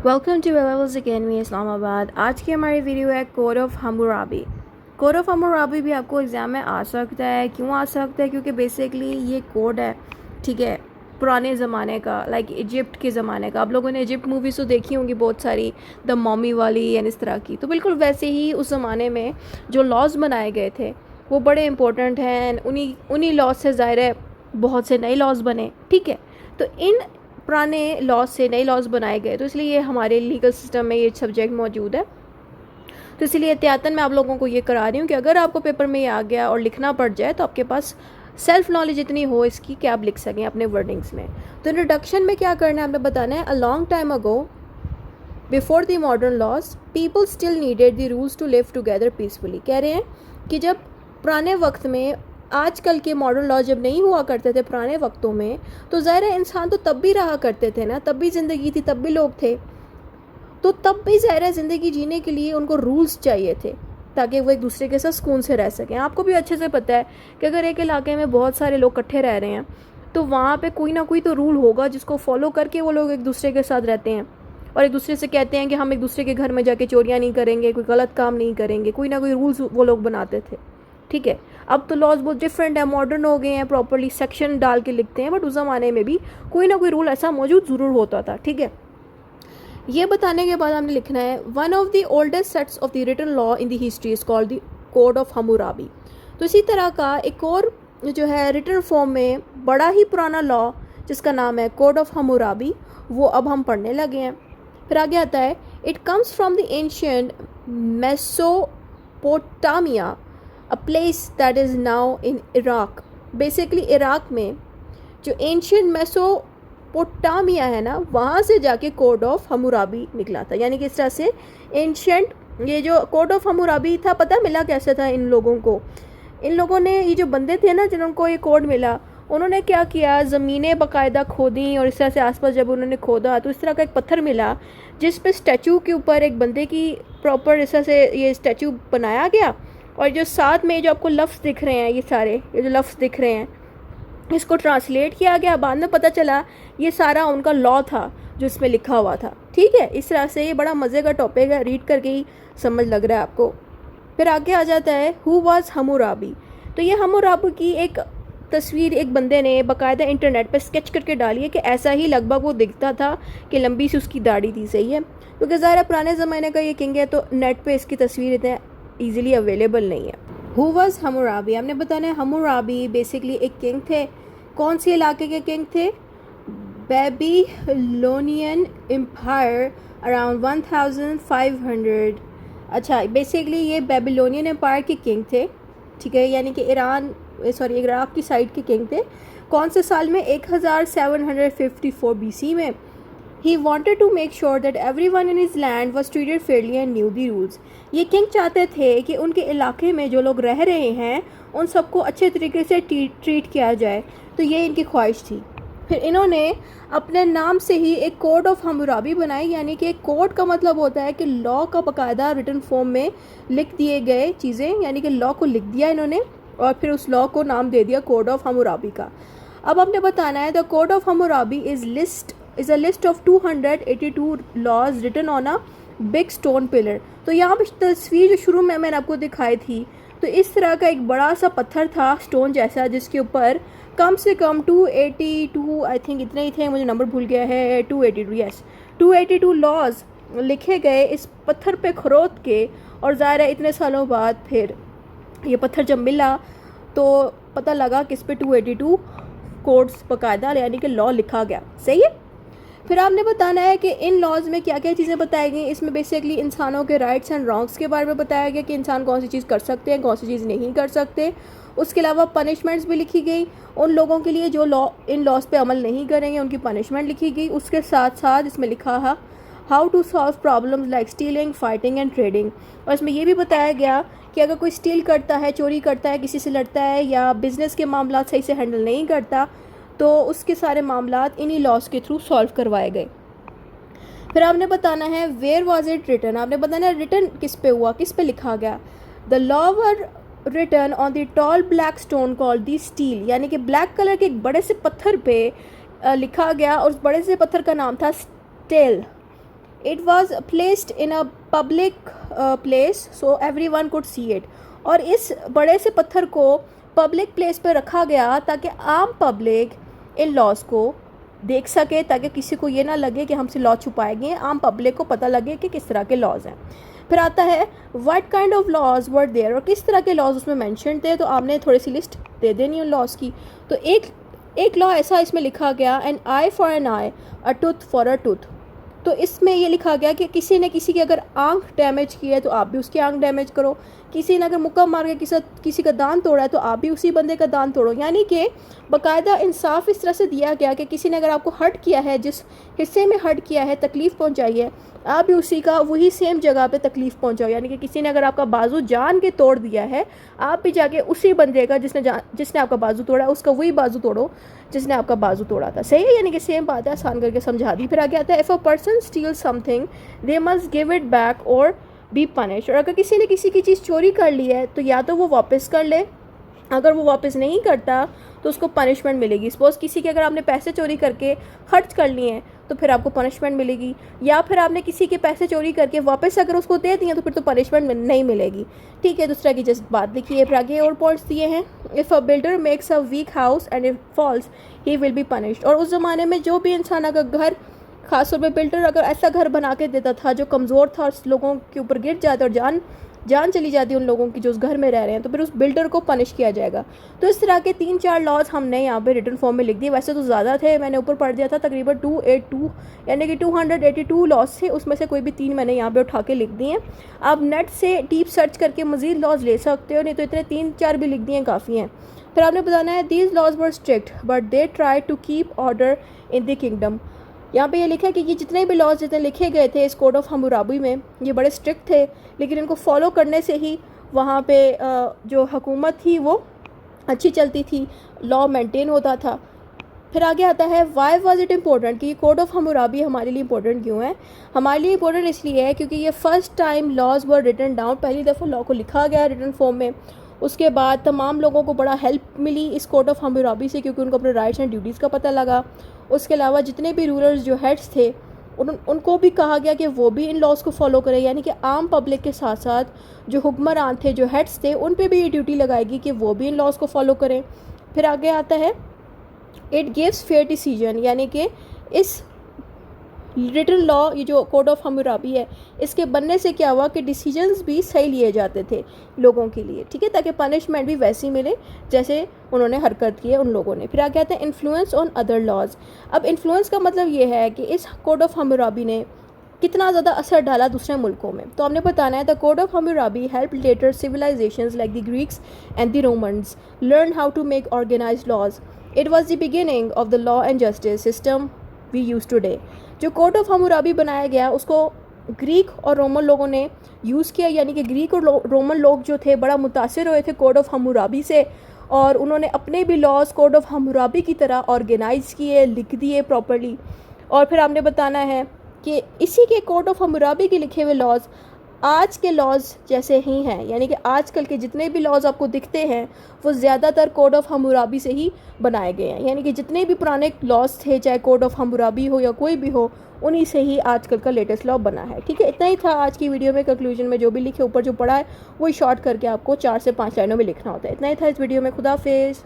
Welcome two levels academy Islamabad. आज की हमारी वीडियो है code of Hammurabi. Code of Hammurabi भी आपको एग्ज़ाम में आ सकता है। क्यों आ सकता है? क्योंकि बेसिकली ये कोड है, ठीक है, पुराने ज़माने का, लाइक इजिप्ट के ज़माने का। आप लोगों ने इजिप्ट मूवीज़ तो देखी होंगी बहुत सारी, द मॉमी वाली एंड इस तरह की। तो बिल्कुल वैसे ही उस ज़माने में जो लॉज बनाए गए थे वो बड़े इंपॉर्टेंट हैं। उन्हीं लॉज से ज़ाहिर है बहुत से नए लॉज बने, ठीक है। तो इन पुराने लॉज से नए लॉज बनाए गए, तो इसलिए ये हमारे लीगल सिस्टम में ये सब्जेक्ट मौजूद है। तो इसलिए एहतियातन मैं आप लोगों को ये करा रही हूँ कि अगर आपको पेपर में ये आ गया और लिखना पड़ जाए तो आपके पास सेल्फ नॉलेज इतनी हो इसकी कि आप लिख सकें अपने वर्डिंग्स में। तो इंट्रोडक्शन में क्या करना है, हमें बताना है, a long time ago before the modern laws people still needed the rules to live together peacefully. कह रहे हैं कि जब पुराने वक्त में, आजकल के मॉडर्न लॉ जब नहीं हुआ करते थे पुराने वक्तों में, तो ज़ाहिर है इंसान तो तब भी रहा करते थे ना, तब भी ज़िंदगी थी, तब भी लोग थे। तो तब भी ज़ाहिर है ज़िंदगी जीने के लिए उनको रूल्स चाहिए थे ताकि वो एक दूसरे के साथ सुकून से रह सकें। आपको भी अच्छे से पता है कि अगर एक इलाके में बहुत सारे लोग इकट्ठे रह रहे हैं तो वहाँ पे कोई ना कोई तो रूल होगा जिसको फॉलो करके वो लोग एक दूसरे के साथ रहते हैं और एक दूसरे से कहते हैं कि हम एक दूसरे के घर में जाके चोरियाँ नहीं करेंगे, कोई गलत काम नहीं करेंगे। कोई ना कोई रूल्स वो लोग बनाते थे, ठीक है। अब तो लॉज बहुत डिफरेंट है, मॉडर्न हो गए हैं, प्रॉपर्ली सेक्शन डाल के लिखते हैं, बट उस ज़माने में भी कोई ना कोई रूल ऐसा मौजूद ज़रूर होता था, ठीक है। ये बताने के बाद हमने लिखना है, one of the oldest sets of the written law in the history is called the code of Hammurabi. तो इसी तरह का एक और जो है रिटन फॉर्म में बड़ा ही पुराना लॉ जिसका नाम है कोड ऑफ हम्मुराबी, वो अब हम पढ़ने लगे हैं। फिर आगे आता है, it comes from the ancient Mesopotamia, a place that is now in Iraq. Basically Iraq में जो एंशियंट मेसोपोटामिया है ना, वहाँ से जाके कोड ऑफ हम्मुराबी निकला था। यानी कि इस तरह से एंशियंट, ये जो कोड ऑफ हम्मुराबी था, पता मिला कैसे था इन लोगों को? इन लोगों ने, ये जो बंदे थे ना जिनको ये कोड मिला, उन्होंने क्या किया, ज़मीनें बाकायदा खोदी और इस तरह से आसपास जब उन्होंने खोदा तो इस तरह का एक पत्थर मिला जिस पे स्टैचू के ऊपर एक बंदे की प्रॉपर इस तरह से ये स्टैचू बनाया गया। और जो साथ में जो आपको लफ्ज़ दिख रहे हैं, ये सारे ये जो लफ्ज़ दिख रहे हैं, इसको ट्रांसलेट किया गया। बाद में पता चला ये सारा उनका लॉ था जो इसमें लिखा हुआ था, ठीक है। इस तरह से ये बड़ा मज़े का टॉपिक है, रीड करके ही समझ लग रहा है आपको। फिर आगे आ जाता है, हु वाज हम्मुराबी। तो ये हम्मुराबी की एक तस्वीर एक बंदे ने बाकायदा इंटरनेट पर स्केच करके डाली है कि ऐसा ही लगभग वो दिखता था कि लंबी सी उसकी दाढ़ी थी, सही है। क्योंकि ज़ाहिर है पुराने ज़माने का ये किंग है तो नेट पे इसकी तस्वीर इतने ईजिली अवेलेबल नहीं है। हु वाज हम्मुराबी, हमने बताना है हम्मुराबी बेसिकली एक किंग थे। कौन से इलाके के किंग थे? Babylonian empire around 1500। अच्छा, बेसिकली ये बेबीलोनियन एम्पायर के किंग थे, ठीक है, यानी कि इराक की साइड के किंग थे। कौन से साल में? 1754 BC में। He wanted to make sure that everyone in his land was treated fairly and knew the rules. ये किंग चाहते थे कि उनके इलाके में जो लोग रह रहे हैं उन सबको अच्छे तरीके से ट्रीट किया जाए। तो ये इनकी ख्वाहिश थी। फिर इन्होंने अपने नाम से ही एक कोड ऑफ हम्मुराबी बनाई, यानी कि एक कोड का मतलब होता है कि लॉ का बाकायदा रिटन फॉर्म में लिख दिए गए चीज़ें, यानी कि लॉ को लिख दिया इन्होंने और फिर उस लॉ को नाम दे दिया कोड ऑफ हम्मुराबी का। अब हमने बताना है, the code of Hammurabi is a list of 282 laws written on a big stone pillar। तो यहाँ पे तस्वीर जो शुरू में मैंने आपको दिखाई थी, तो इस तरह का एक बड़ा सा पत्थर था स्टोन जैसा, जिसके ऊपर कम से कम 282, आई थिंक इतने ही थे, मुझे नंबर भूल गया है, 282, यस, 282 लॉज लिखे गए इस पत्थर पे खरोद के। और ज़ाहिर है इतने सालों बाद फिर ये पत्थर जब मिला तो पता लगा कि इस पर 282 कोड्स बाकायदा यानी कि लॉ लिखा गया, सही है। फिर आपने बताना है कि इन लॉज में क्या क्या चीज़ें बताई गई। इसमें बेसिकली इंसानों के राइट्स एंड रॉन्ग्स के बारे में बताया गया कि इंसान कौन सी चीज़ कर सकते हैं, कौन सी चीज़ नहीं कर सकते। उसके अलावा पनिशमेंट्स भी लिखी गई उन लोगों के लिए जो इन लॉज पे अमल नहीं करेंगे, उनकी पनिशमेंट लिखी गई। उसके साथ साथ इसमें लिखा है how to solve problems like stealing, fighting and trading. और इसमें यह भी बताया गया कि अगर कोई स्टील करता है, चोरी करता है, किसी से लड़ता है या बिज़नेस के मामला सही से हैंडल नहीं करता, तो उसके सारे मामलात इन्हीं लॉज के थ्रू सॉल्व करवाए गए। फिर आपने बताना है वेयर वाज इट रिटन। आपने बताना है रिटन किस पे हुआ, किस पे लिखा गया। The law were written on the tall black stone called the stele, यानी कि ब्लैक कलर के एक बड़े से पत्थर पे लिखा गया और उस बड़े से पत्थर का नाम था stele. It was placed in a public place so everyone could see it. और इस बड़े से पत्थर को पब्लिक प्लेस पर रखा गया ताकि आम पब्लिक इन लॉज को देख सके, ताकि किसी को ये ना लगे कि हमसे लॉ छुपाए गए हैं, आम पब्लिक को पता लगे कि किस तरह के लॉज हैं। फिर आता है what kind of laws were there, और किस तरह के लॉज उसमें मेंशन थे। तो आपने थोड़ी सी लिस्ट दे देनी उन लॉज की। तो एक लॉ ऐसा इसमें लिखा गया, an eye for an eye, a tooth for a tooth. तो इसमें ये लिखा गया कि किसी ने किसी की अगर आंख डैमेज की है तो आप भी उसकी आंख डैमेज करो, किसी ने अगर मुक्का मार के किसी का दांत तोड़ा है तो आप भी उसी बंदे का दांत तोड़ो। यानी कि बाकायदा इंसाफ इस तरह से दिया गया कि किसी ने अगर आपको हर्ट किया है, जिस हिस्से में हर्ट किया है, तकलीफ़ पहुंचाई है, आप भी उसी का वही सेम जगह पे तकलीफ़ पहुंचाओ। यानी कि किसी ने अगर आपका बाजू जान के तोड़ दिया है, आप भी जाके उसी बंदे का जिसने आपका बाजू तोड़ा उसका वही बाजू तोड़ो जिसने आपका बाजू तोड़ा था। सही है, यानी कि सेम बात है, आसान करके समझा दी। फिर आगे आता है if a person steel something they must give it back और बी पनिश। और अगर किसी ने किसी की चीज़ चोरी कर ली है तो या तो वो वापस कर ले, अगर वो वापस नहीं करता तो उसको पनिशमेंट मिलेगी। सपोज़ किसी के अगर आपने पैसे चोरी करके खर्च कर लिए हैं तो फिर आपको पनिशमेंट मिलेगी, या फिर आपने किसी के पैसे चोरी करके वापस अगर उसको दे दिए तो फिर तो पनिशमेंट नहीं मिलेगी। ठीक है, दूसरा की जस्ट बात लिखिए। फिर आगे और पॉइंट्स दिए हैं, if a builder makes a weak house and if falls he will be punished. और उस ज़माने में जो भी इंसान अगर घर, खासतौर पर बिल्डर अगर ऐसा घर बना के देता था जो कमज़ोर था और लोगों के ऊपर गिर जाता और जान चली जाती उन लोगों की जो उस घर में रह रहे हैं, तो फिर उस बिल्डर को पनिश किया जाएगा। तो इस तरह के 3-4 लॉज हमने यहाँ पे रिटन फॉर्म में लिख दिए। वैसे तो ज़्यादा थे, मैंने ऊपर पढ़ दिया था तकरीबन 282 यानी कि 282 लॉज थे, उसमें से कोई भी 3 मैंने यहाँ पे उठा के लिख दिए हैं। आप नेट से डीप सर्च करके मज़ीद लॉज ले सकते हो, नहीं तो इतने 3-4 भी लिख दिए काफ़ी हैं। फिर आपने बताना है these laws were strict but they try to keep order in the kingdom. यहाँ पे ये लिखा है कि ये जितने भी लॉज जितने लिखे गए थे इस कोड ऑफ हम्मुराबी में, ये बड़े स्ट्रिक्ट थे, लेकिन इनको फॉलो करने से ही वहाँ पे जो हुकूमत थी वो अच्छी चलती थी, लॉ मेंटेन होता था। फिर आगे आता है वाई वॉज इट इम्पोर्टेंट, कि ये कोड ऑफ हम्मुराबी हमारे लिए इंपॉर्टेंट क्यों है। हमारे लिए इंपॉर्टेंट इसलिए है क्योंकि ये first time laws were written down, पहली दफ़ा लॉ को लिखा गया रिटन फॉर्म में। उसके बाद तमाम लोगों को बड़ा हेल्प मिली इस कोड ऑफ हम्मुराबी से, क्योंकि उनको अपने राइट्स एंड ड्यूटीज़ का पता लगा। उसके अलावा जितने भी रूलर्स जो हेड्स थे उनको भी कहा गया कि वो भी इन लॉज को फॉलो करें, यानी कि आम पब्लिक के साथ साथ जो हुक्मरान थे, जो हेड्स थे, उन पे भी ये ड्यूटी लगाएगी कि वो भी इन लॉज को फॉलो करें। फिर आगे आता है इट गिव्स फेयर डिसीजन, यानी कि इस रिटन लॉ, ये जो कोड ऑफ हम्मुराबी है, इसके बनने से क्या हुआ कि डिसीजंस भी सही लिए जाते थे लोगों के लिए। ठीक है, ताकि पनिशमेंट भी वैसी मिले जैसे उन्होंने हरकत की है उन लोगों ने। फिर आगे आता है इन्फ्लुएंस ऑन अदर लॉज। अब इन्फ्लुएंस का मतलब ये है कि इस कोड ऑफ हम्मुराबी ने कितना ज़्यादा असर डाला दूसरे मुल्कों में। तो हमने बताना है the code of Hammurabi help later civilizations like the Greeks and the Romans learn how to make organized laws. It was the beginning of the law and justice system we use today. जो code of Hammurabi बनाया गया उसको Greek और Roman लोगों ने use किया, यानी कि ग्रीक और रोमन लोग जो थे बड़ा मुतासिर हुए थे कोड ऑफ हम्मुराबी से, और उन्होंने अपने भी लॉज कोड ऑफ हम्मुराबी की तरह ऑर्गेनाइज़ किए, लिख दिए प्रॉपर्ली। और फिर हमने बताना है कि इसी के कोड ऑफ हम्मुराबी के लिखे हुए लॉज आज के लॉज जैसे ही हैं, यानी कि आजकल के जितने भी लॉज आपको दिखते हैं वो ज़्यादातर कोड ऑफ हम्मुराबी से ही बनाए गए हैं। यानी कि जितने भी पुराने लॉज थे, चाहे कोड ऑफ हम्मुराबी हो या कोई भी हो, उन्हीं से ही आजकल का लेटेस्ट लॉ बना है। ठीक है, इतना ही था आज की वीडियो में। कंक्लूजन में जो भी लिखे ऊपर जो पढ़ा है वही शॉर्ट करके आपको 4 से 5 लाइनों में लिखना होता है। इतना ही था इस वीडियो में। खुदा हाफिज़।